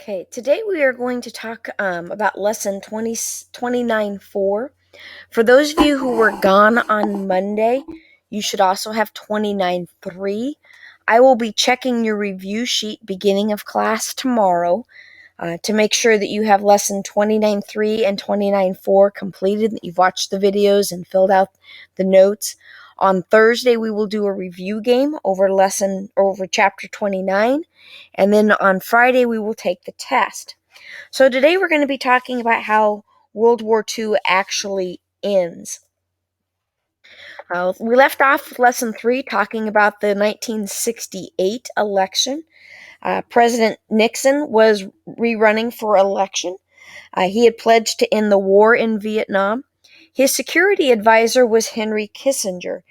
Okay, today we are going to talk about lesson 29.4. For those of you who were gone on Monday, you should also have 29.3. I will be checking your review sheet beginning of class tomorrow to make sure that you have lesson 29.3 and 29.4 completed, that you've watched the videos and filled out the notes. On Thursday, we will do a review game over chapter 29, and then on Friday, we will take the test. So today we're going to be talking about how World War II actually ends. We left off with lesson 3 talking about the 1968 election. President Nixon was rerunning for election. He had pledged to end the war in Vietnam. His security advisor was Henry Kissinger.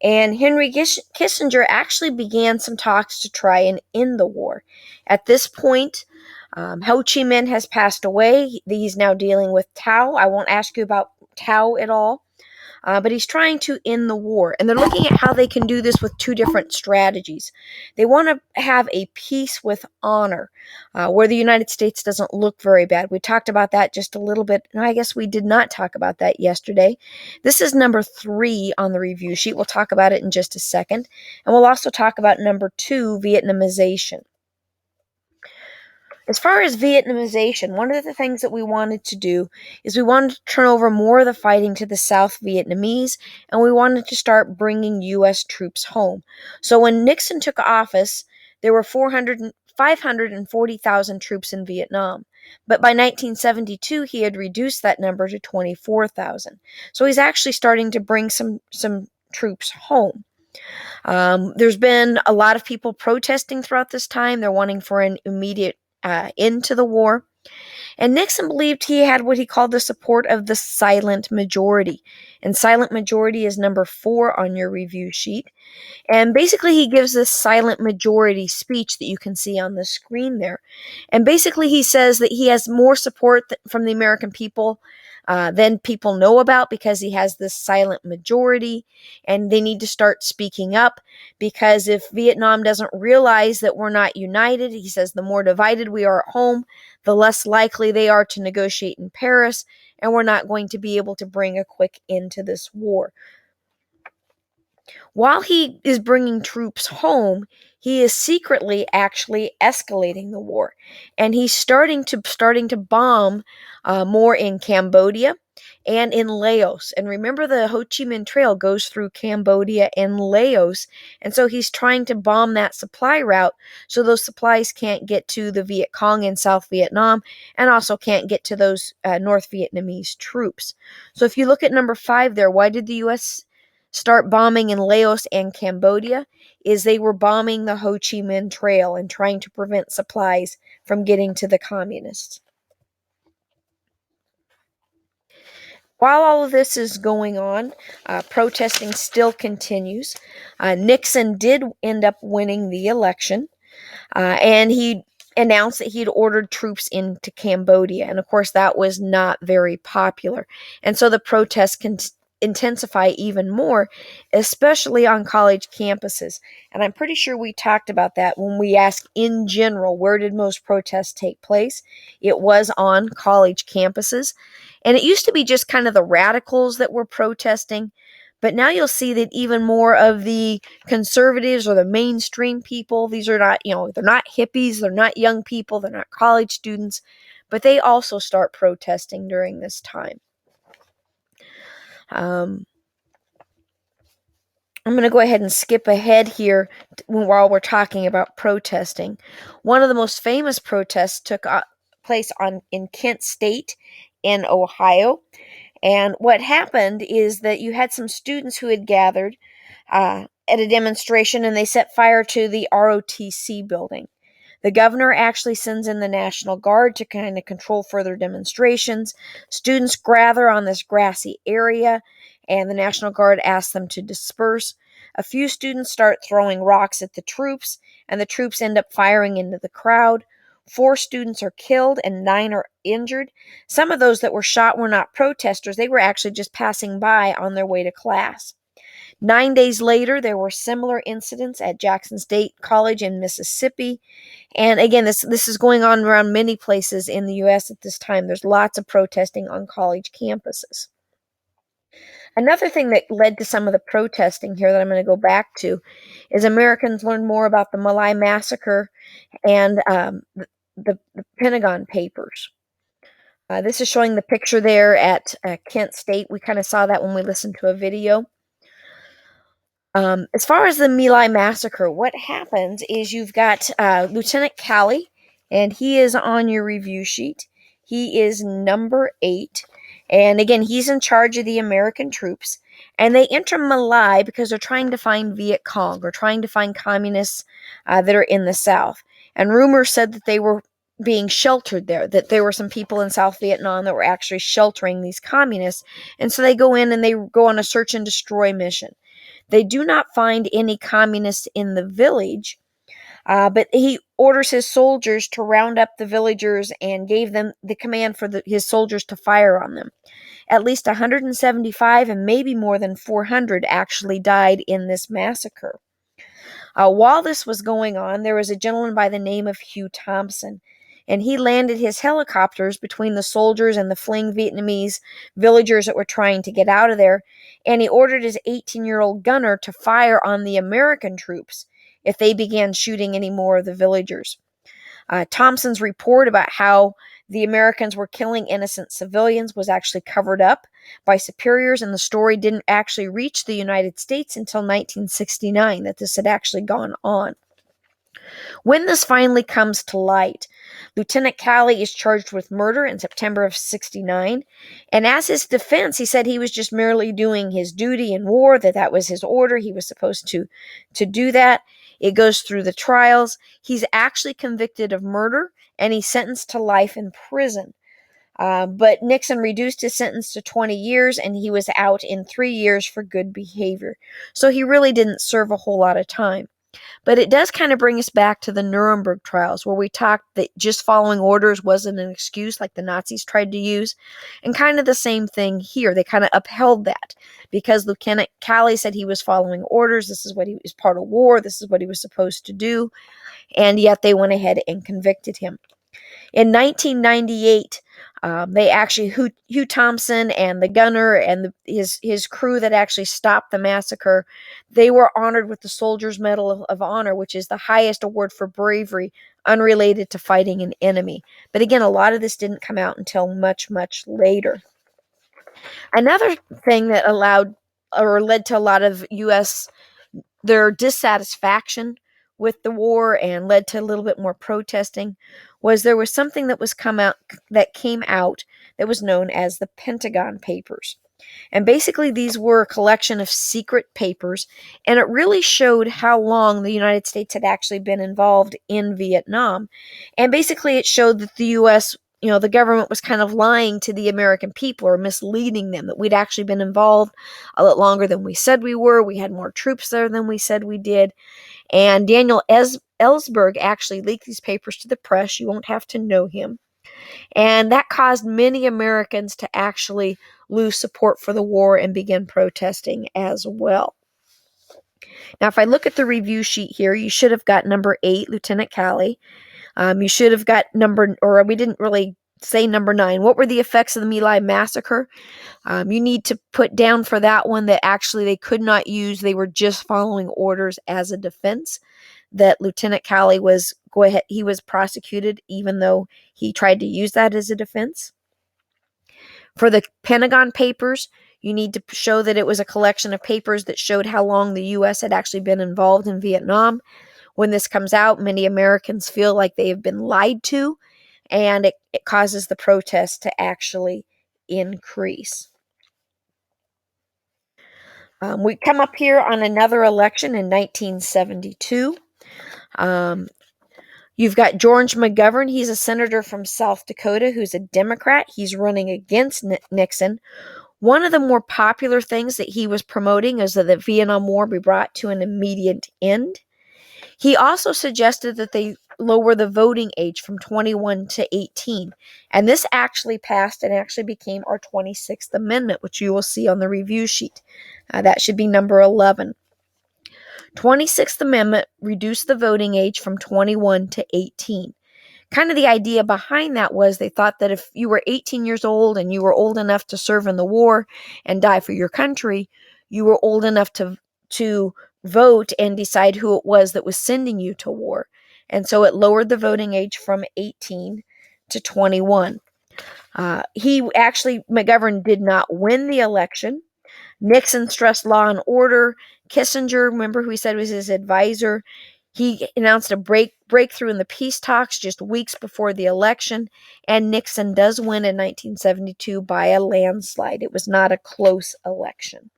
And Henry Kissinger actually began some talks to try and end the war. At this point, Ho Chi Minh has passed away. He's now dealing with Tao. I won't ask you about Tao at all. But he's trying to end the war. And they're looking at how they can do this with two different strategies. They want to have a peace with honor, where the United States doesn't look very bad. We talked about that just a little bit. No, I guess we did not talk about that yesterday. This is number 3 on the review sheet. We'll talk about it in just a second. And we'll also talk about number 2, Vietnamization. As far as Vietnamization, one of the things that we wanted to do is we wanted to turn over more of the fighting to the South Vietnamese, and we wanted to start bringing U.S. troops home. So when Nixon took office, there were 540,000 troops in Vietnam. But by 1972, he had reduced that number to 24,000. So he's actually starting to bring some troops home. There's been a lot of people protesting throughout this time. They're wanting for an immediate end to the war. And Nixon believed he had what he called the support of the silent majority. And silent majority is number 4 on your review sheet. And basically he gives this silent majority speech that you can see on the screen there. And basically he says that he has more support from the American people than people know about, because he has this silent majority, and they need to start speaking up, because if Vietnam doesn't realize that we're not united, he says the more divided we are at home, the less likely they are to negotiate in Paris, and we're not going to be able to bring a quick end to this war. While he is bringing troops home, he is secretly actually escalating the war, and he's starting to bomb more in Cambodia and in Laos. And remember, the Ho Chi Minh Trail goes through Cambodia and Laos, and so he's trying to bomb that supply route so those supplies can't get to the Viet Cong in South Vietnam, and also can't get to those North Vietnamese troops. So if you look at number 5 there, why did the U.S. start bombing in Laos and Cambodia? Is they were bombing the Ho Chi Minh Trail and trying to prevent supplies from getting to the communists. While all of this is going on, protesting still continues. Nixon did end up winning the election, and he announced that he'd ordered troops into Cambodia. And of course, that was not very popular. And so the protests can intensify even more, especially on college campuses. And I'm pretty sure we talked about that when we asked in general, where did most protests take place? It was on college campuses. And it used to be just kind of the radicals that were protesting. But now you'll see that even more of the conservatives or the mainstream people, these are not, they're not hippies, they're not young people, they're not college students, but they also start protesting during this time. I'm going to go ahead and skip ahead here while we're talking about protesting. One of the most famous protests took place in Kent State in Ohio. And what happened is that you had some students who had gathered at a demonstration, and they set fire to the ROTC building. The governor actually sends in the National Guard to kind of control further demonstrations. Students gather on this grassy area, and the National Guard asks them to disperse. A few students start throwing rocks at the troops, and the troops end up firing into the crowd. 4 students are killed and 9 are injured. Some of those that were shot were not protesters. They were actually just passing by on their way to class. 9 days later, there were similar incidents at Jackson State College in Mississippi. And again, this is going on around many places in the U.S. at this time. There's lots of protesting on college campuses. Another thing that led to some of the protesting here that I'm going to go back to is Americans learned more about the My Lai massacre and the Pentagon Papers. This is showing the picture there at Kent State. We kind of saw that when we listened to a video. As far as the My Lai massacre, what happens is you've got Lieutenant Calley, and he is on your review sheet. He is number 8. And again, he's in charge of the American troops. And they enter My Lai because they're trying to find Viet Cong, or trying to find communists that are in the South. And rumors said that they were being sheltered there, that there were some people in South Vietnam that were actually sheltering these communists. And so they go in and they go on a search and destroy mission. They do not find any communists in the village, but he orders his soldiers to round up the villagers and gave them the command for his soldiers to fire on them. At least 175 and maybe more than 400 actually died in this massacre. While this was going on, there was a gentleman by the name of Hugh Thompson, and he landed his helicopters between the soldiers and the fleeing Vietnamese villagers that were trying to get out of there, and he ordered his 18-year-old gunner to fire on the American troops if they began shooting any more of the villagers. Thompson's report about how the Americans were killing innocent civilians was actually covered up by superiors, and the story didn't actually reach the United States until 1969 that this had actually gone on. When this finally comes to light, Lieutenant Calley is charged with murder in September of 69, and as his defense, he said he was just merely doing his duty in war, that was his order, he was supposed to do that. It goes through the trials. He's actually convicted of murder, and he's sentenced to life in prison. But Nixon reduced his sentence to 20 years, and he was out in 3 years for good behavior. So he really didn't serve a whole lot of time. But it does kind of bring us back to the Nuremberg trials, where we talked that just following orders wasn't an excuse like the Nazis tried to use. And kind of the same thing here. They kind of upheld that because Lieutenant Calley said he was following orders. This is what he was part of war. This is what he was supposed to do. And yet they went ahead and convicted him. In 1998, they actually, Hugh Thompson and the gunner and his crew that actually stopped the massacre, they were honored with the Soldier's Medal of Honor, which is the highest award for bravery unrelated to fighting an enemy. But again, a lot of this didn't come out until much, much later. Another thing that allowed or led to a lot of U.S. their dissatisfaction with the war and led to a little bit more protesting was there was something that came out that was known as the Pentagon Papers. And basically these were a collection of secret papers, and it really showed how long the United States had actually been involved in Vietnam. And basically it showed that the US, the government was kind of lying to the American people or misleading them, that we'd actually been involved a lot longer than we said we were. We had more troops there than we said we did. And Daniel Ellsberg actually leaked these papers to the press. You won't have to know him. And that caused many Americans to actually lose support for the war and begin protesting as well. Now, if I look at the review sheet here, you should have got number 8, Lieutenant Calley. You should have got we didn't really say number 9. What were the effects of the My Lai massacre? You need to put down for that one that actually they could not use. They were just following orders as a defense. That Lieutenant Calley was prosecuted even though he tried to use that as a defense. For the Pentagon Papers, you need to show that it was a collection of papers that showed how long the U.S. had actually been involved in Vietnam. When this comes out, many Americans feel like they have been lied to, and it causes the protests to actually increase. We come up here on another election in 1972. You've got George McGovern. He's a senator from South Dakota who's a Democrat. He's running against Nixon. One of the more popular things that he was promoting is that the Vietnam War be brought to an immediate end. He also suggested that they lower the voting age from 21 to 18. And this actually passed and actually became our 26th Amendment, which you will see on the review sheet. That should be number 11. 26th Amendment reduced the voting age from 21 to 18. Kind of the idea behind that was they thought that if you were 18 years old and you were old enough to serve in the war and die for your country, you were old enough to vote and decide who it was that was sending you to war. And so it lowered the voting age from 18 to 21. McGovern did not win the election. Nixon stressed law and order. Kissinger, remember who he said was his advisor, he announced a breakthrough in the peace talks just weeks before the election, and Nixon does win in 1972 by a landslide. It was not a close election.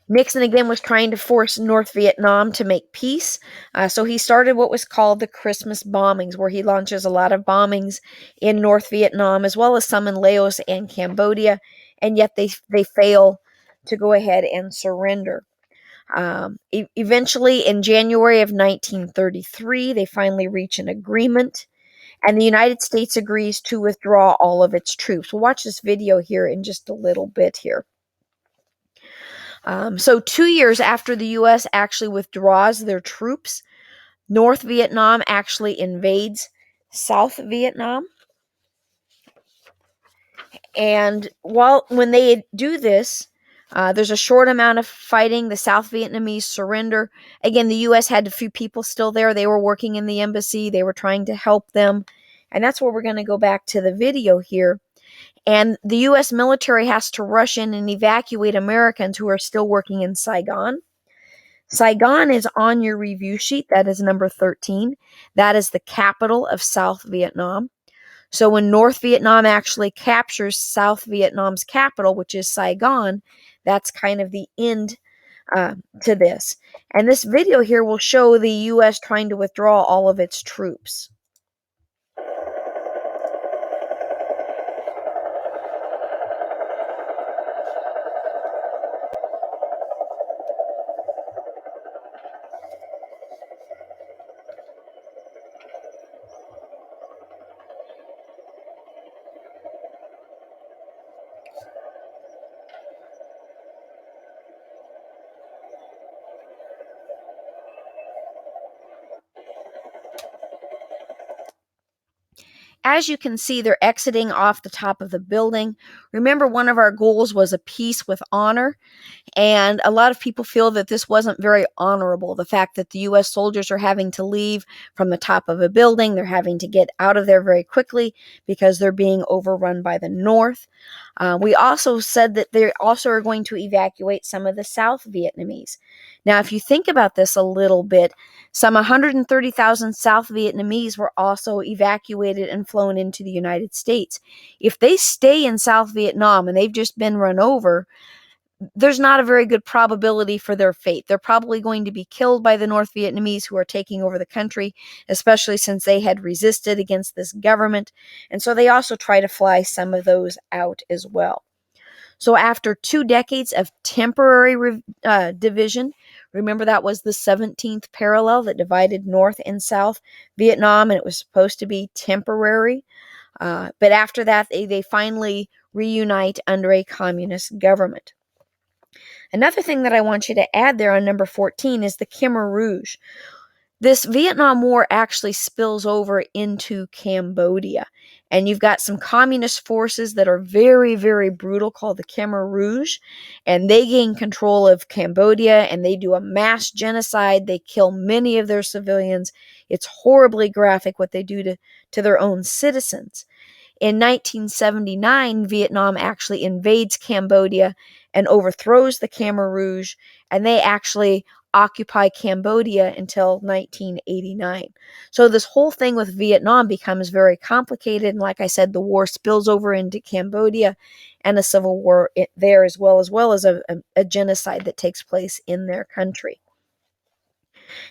Nixon again was trying to force North Vietnam to make peace, so he started what was called the Christmas bombings, where he launches a lot of bombings in North Vietnam as well as some in Laos and Cambodia, and yet they fail to go ahead and surrender. Eventually, in January of 1933, they finally reach an agreement, and the United States agrees to withdraw all of its troops. We'll watch this video here in just a little bit here. So 2 years after the U.S. actually withdraws their troops, North Vietnam actually invades South Vietnam. And when they do this, there's a short amount of fighting. The South Vietnamese surrender. Again, the U.S. had a few people still there. They were working in the embassy. They were trying to help them. And that's where we're going to go back to the video here. And the U.S. military has to rush in and evacuate Americans who are still working in Saigon. Saigon is on your review sheet. That is number 13. That is the capital of South Vietnam. So when North Vietnam actually captures South Vietnam's capital, which is Saigon, that's kind of the end to this. And this video here will show the U.S. trying to withdraw all of its troops. As you can see, they're exiting off the top of the building. Remember, one of our goals was a peace with honor, and a lot of people feel that this wasn't very honorable. The fact that the U.S. soldiers are having to leave from the top of a building, they're having to get out of there very quickly because they're being overrun by the North. We also said that they also are going to evacuate some of the South Vietnamese. Now, if you think about this a little bit, some 130,000 South Vietnamese were also evacuated and flown into the United States. If they stay in South Vietnam and they've just been run over, there's not a very good probability for their fate. They're probably going to be killed by the North Vietnamese who are taking over the country, especially since they had resisted against this government. And so they also try to fly some of those out as well. So after 2 decades of temporary division, remember that was the 17th parallel that divided North and South Vietnam, and it was supposed to be temporary. But after that, they finally reunite under a communist government. Another thing that I want you to add there on number 14 is the Khmer Rouge. This Vietnam War actually spills over into Cambodia, and you've got some communist forces that are very, very brutal called the Khmer Rouge, and they gain control of Cambodia, and they do a mass genocide. They kill many of their civilians. It's horribly graphic what they do to their own citizens. In 1979, Vietnam actually invades Cambodia and overthrows the Khmer Rouge, and they actually occupy Cambodia until 1989. So this whole thing with Vietnam becomes very complicated, and like I said, the war spills over into Cambodia and a civil war there as well as a genocide that takes place in their country.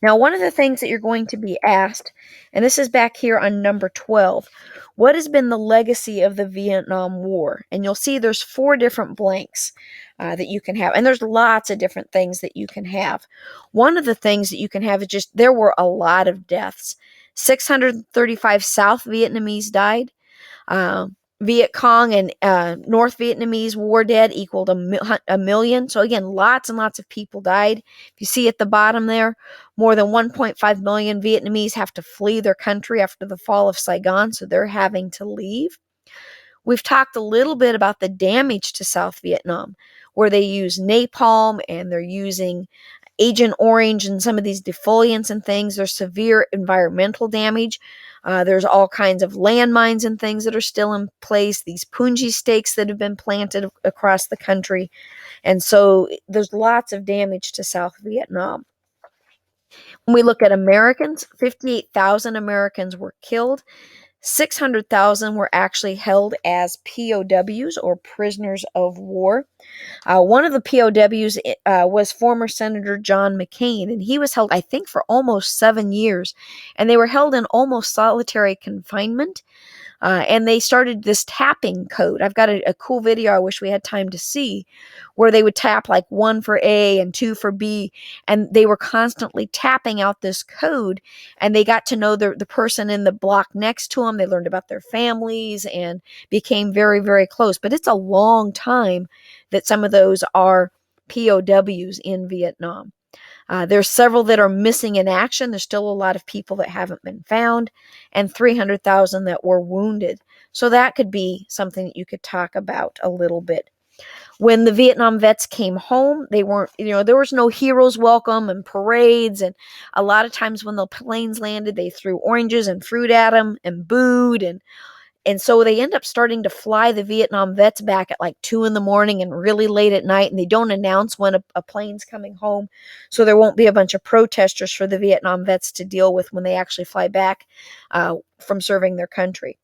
Now, one of the things that you're going to be asked, and this is back here on number 12, what has been the legacy of the Vietnam War? And you'll see there's 4 different blanks that you can have. And there's lots of different things that you can have. One of the things that you can have is just there were a lot of deaths. 635 South Vietnamese died. Viet Cong and North Vietnamese war dead equaled a million. So again, lots and lots of people died. If you see at the bottom there, more than 1.5 million Vietnamese have to flee their country after the fall of Saigon, so they're having to leave. We've talked a little bit about the damage to South Vietnam, where they use napalm and they're using Agent Orange and some of these defoliants and things. There's severe environmental damage. There's all kinds of landmines and things that are still in place, these punji stakes that have been planted across the country. And so there's lots of damage to South Vietnam. When we look at Americans, 58,000 Americans were killed. 600,000 were actually held as POWs or prisoners of war. One of the POWs was former Senator John McCain, and he was held, I think, for almost 7 years. And they were held in almost solitary confinement. And they started this tapping code. I've got a cool video I wish we had time to see, where they would tap like 1 for A and 2 for B, and they were constantly tapping out this code, and they got to know the person in the block next to them. They learned about their families and became very, very close. But it's a long time that some of those are POWs in Vietnam. There's several that are missing in action. There's still a lot of people that haven't been found, and 300,000 that were wounded. So that could be something that you could talk about a little bit. When the Vietnam vets came home, they weren't, there was no heroes welcome and parades. And a lot of times when the planes landed, they threw oranges and fruit at them and booed. And so they end up starting to fly the Vietnam vets back at like 2 in the morning and really late at night. And they don't announce when a plane's coming home. So there won't be a bunch of protesters for the Vietnam vets to deal with when they actually fly back from serving their country.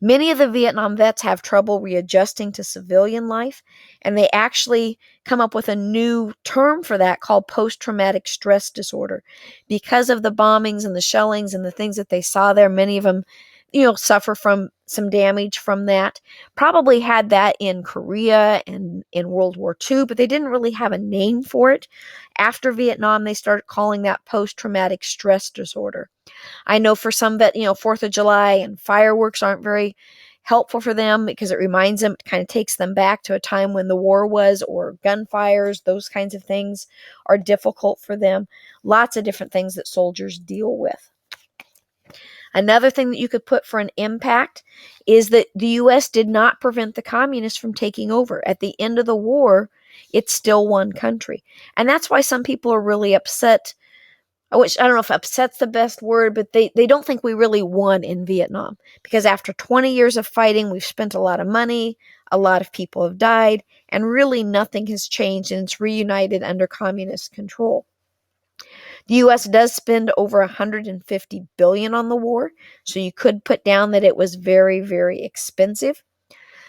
Many of the Vietnam vets have trouble readjusting to civilian life, and they actually come up with a new term for that called post-traumatic stress disorder. Because of the bombings and the shellings and the things that they saw there, many of them suffer from some damage from that. Probably had that in Korea and in World War II, but they didn't really have a name for it. After Vietnam, they started calling that post-traumatic stress disorder. I know for some that, 4th of July and fireworks aren't very helpful for them because it reminds them, it kind of takes them back to a time when the war was, or gunfires, those kinds of things are difficult for them. Lots of different things that soldiers deal with. Another thing that you could put for an impact is that the U.S. did not prevent the communists from taking over. At the end of the war, it's still one country. And that's why some people are really upset. I don't know if upset's the best word, but they don't think we really won in Vietnam. Because after 20 years of fighting, we've spent a lot of money, a lot of people have died, and really nothing has changed, and it's reunited under communist control. The U.S. does spend over $150 billion on the war, so you could put down that it was very, very expensive.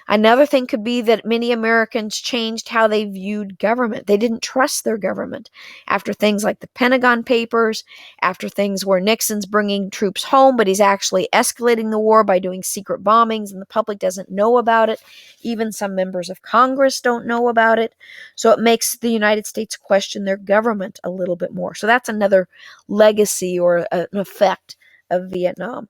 Another thing could be that many Americans changed how they viewed government. They didn't trust their government after things like the Pentagon Papers, after things where Nixon's bringing troops home, but he's actually escalating the war by doing secret bombings, and the public doesn't know about it. Even some members of Congress don't know about it. So it makes the United States question their government a little bit more. So that's another legacy or an effect of Vietnam.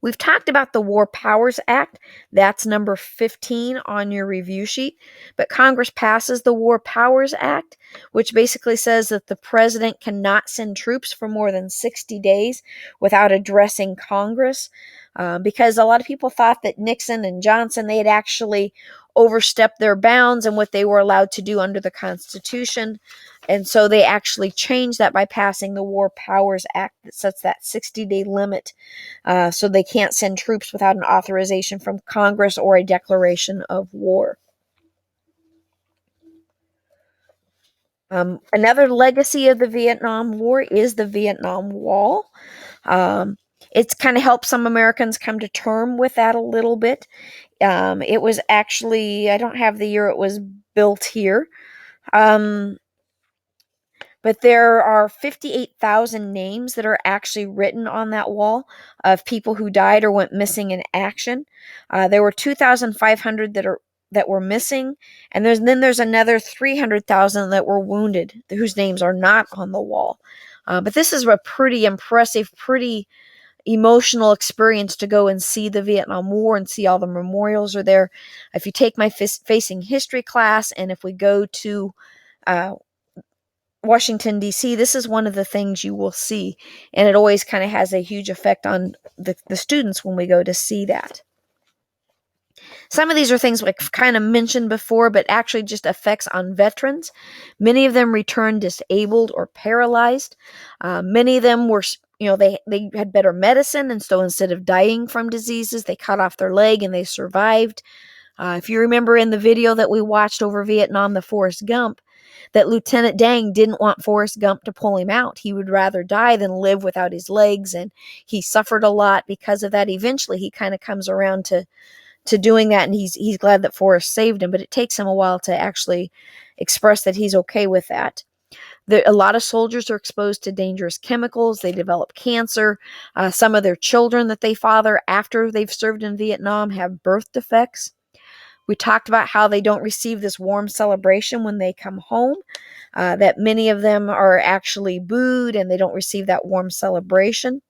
We've talked about the War Powers Act. That's number 15 on your review sheet. But Congress passes the War Powers Act, which basically says that the president cannot send troops for more than 60 days without addressing Congress. Because a lot of people thought that Nixon and Johnson, they had actually overstepped their bounds and what they were allowed to do under the Constitution. And so they actually changed that by passing the War Powers Act that sets that 60-day limit. So they can't send troops without an authorization from Congress or a declaration of war. Another legacy of the Vietnam War is the Vietnam Wall. It's kind of helped some Americans come to term with that a little bit. It was actually, I don't have the year it was built here. But there are 58,000 names that are actually written on that wall of people who died or went missing in action. There were 2,500 that were missing, and there's another 300,000 that were wounded, whose names are not on the wall. But this is a pretty impressive, pretty emotional experience to go and see the Vietnam War and see all the memorials are there. If you take my Facing History class, and if we go to Washington, D.C., this is one of the things you will see. And it always kind of has a huge effect on the students when we go to see that. Some of these are things like kind of mentioned before, but actually just effects on veterans. Many of them returned disabled or paralyzed. Many of them were, they had better medicine, and so instead of dying from diseases, they cut off their leg and they survived. If you remember in the video that we watched over Vietnam, the Forrest Gump, that Lieutenant Dang didn't want Forrest Gump to pull him out. He would rather die than live without his legs, and he suffered a lot because of that. Eventually, he kind of comes around to doing that, and he's glad that Forrest saved him, but it takes him a while to actually express that he's okay with that. A lot of soldiers are exposed to dangerous chemicals. They develop cancer. Some of their children that they father after they've served in Vietnam have birth defects. We talked about how they don't receive this warm celebration when they come home, that many of them are actually booed and they don't receive that warm celebration.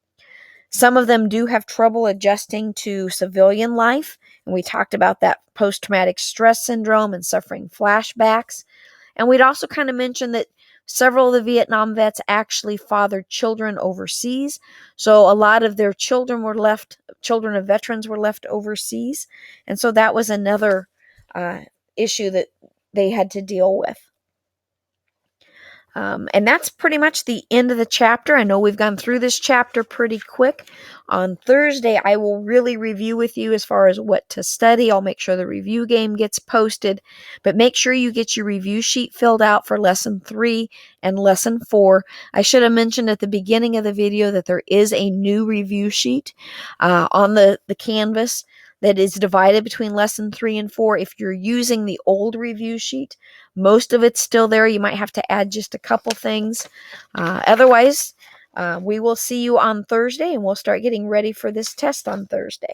Some of them do have trouble adjusting to civilian life, and we talked about that post-traumatic stress syndrome and suffering flashbacks. And we'd also kind of mentioned that several of the Vietnam vets actually fathered children overseas. So a lot of their children of veterans were left overseas. And so that was another issue that they had to deal with. And that's pretty much the end of the chapter. I know we've gone through this chapter pretty quick. On Thursday, I will really review with you as far as what to study. I'll make sure the review game gets posted. But make sure you get your review sheet filled out for Lesson 3 and Lesson 4. I should have mentioned at the beginning of the video that there is a new review sheet on the Canvas that is divided between Lesson 3 and 4. If you're using the old review sheet, most of it's still there. You might have to add just a couple things. Otherwise, we will see you on Thursday, and we'll start getting ready for this test on Thursday.